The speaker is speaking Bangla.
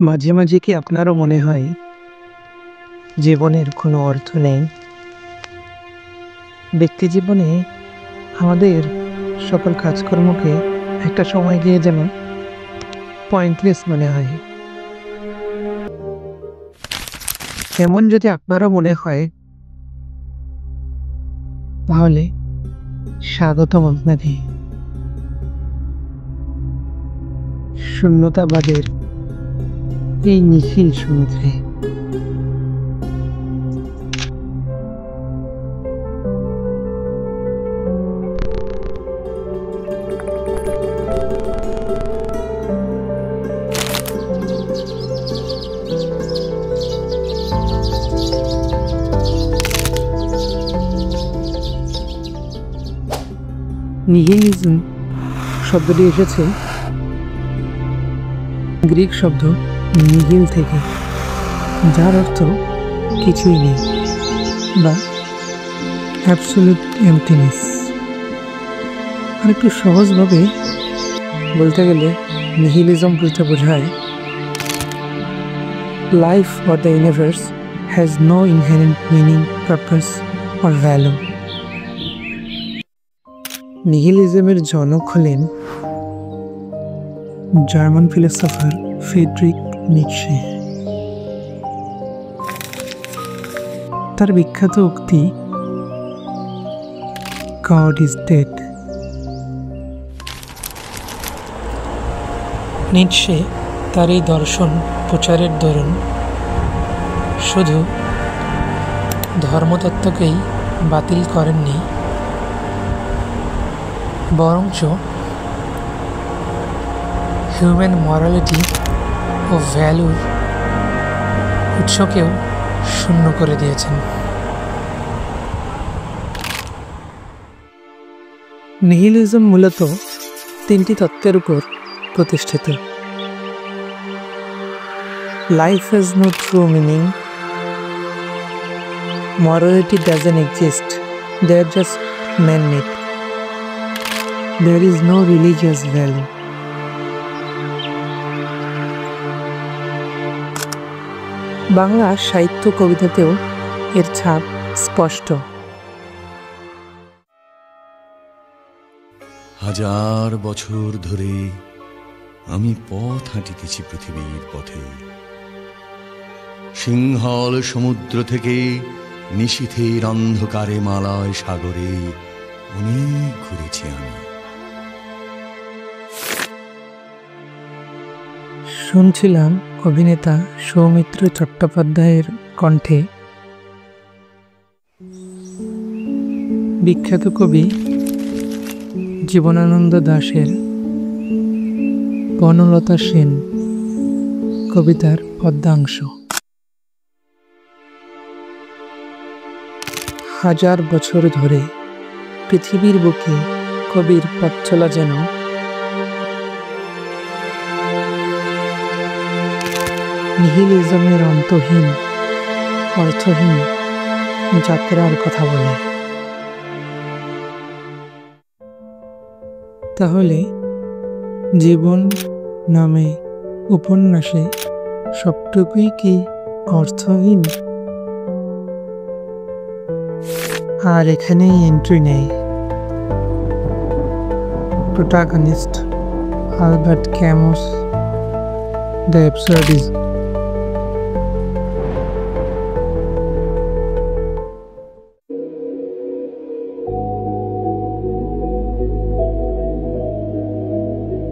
মাঝে মাঝে কি আপনারও মনে হয় জীবনের কোনো অর্থ নেই? ব্যক্তি জীবনে আমাদের সকল কাজকর্মকে একটা সময় গিয়ে যেন পয়েন্টলেস মনে হয়। এমন যদি আপনারও মনে হয়, তাহলে স্বাগতম আপনাকে শূন্যতাবাদের এই নিখিল সমুদ্রে। নিহিলিজম শব্দটি এসেছে গ্রিক শব্দ নিহিল থেকে, যার অর্থ কিছুই নেই বা অ্যাবসলিউট এমপ্টিনেস। আর একটু সহজভাবে বলতে গেলে নিহিলিজম বলতে বোঝায় life or the universe has no inherent meaning, purpose or value. নিহিলিজমের জনক হলেন জার্মান ফিলোসফার ফ্রিডরিখ নিটশে। তার বিখ্যাত উক্তি গড ইজ ডেড। নিটশে তার এই দর্শন প্রচারের দরুন শুধু ধর্মতত্ত্বকেই বাতিল করেননি, বরঞ্চ হিউম্যান মরালিটি ও ভ্যালুর উৎসকেও শূন্য করে দিয়েছেন। নিহিলিজম মূলত তিনটি তত্ত্বের উপর প্রতিষ্ঠিত: life has no true meaning, morality doesn't exist, they're just man-made, there is no religious value. Bangla সাহিত্য কবিতাতেও এর ছাপ স্পষ্ট। হাজার বছর ধরে আমি পথ হাঁটিতেছি পৃথিবীর পথে, সিংহল সমুদ্র থেকে নিশীথের অন্ধকারে মালয় সাগরে অনেক ঘুরেছি আমি। শুনছিলাম অভিনেতা সৌমিত্র চট্টোপাধ্যায়ের কণ্ঠে বিখ্যাত কবি জীবনানন্দ দাশের বনলতা সেন কবিতার পদ্যাংশ। হাজার বছর ধরে পৃথিবীর বুকে কবির পথ চলা যেন নিহিলিজমের অন্তহীন অর্থহীন যাত্রার কথা বলে। তাহলে জীবন নামে উপন্যাসে সবটুকুই কি অর্থহীন? আর এখানেই এন্ট্রি নেয় প্রোটাগনিস্ট আলবার্ট ক্যামুস, দ্য অ্যাবসার্ডিজম।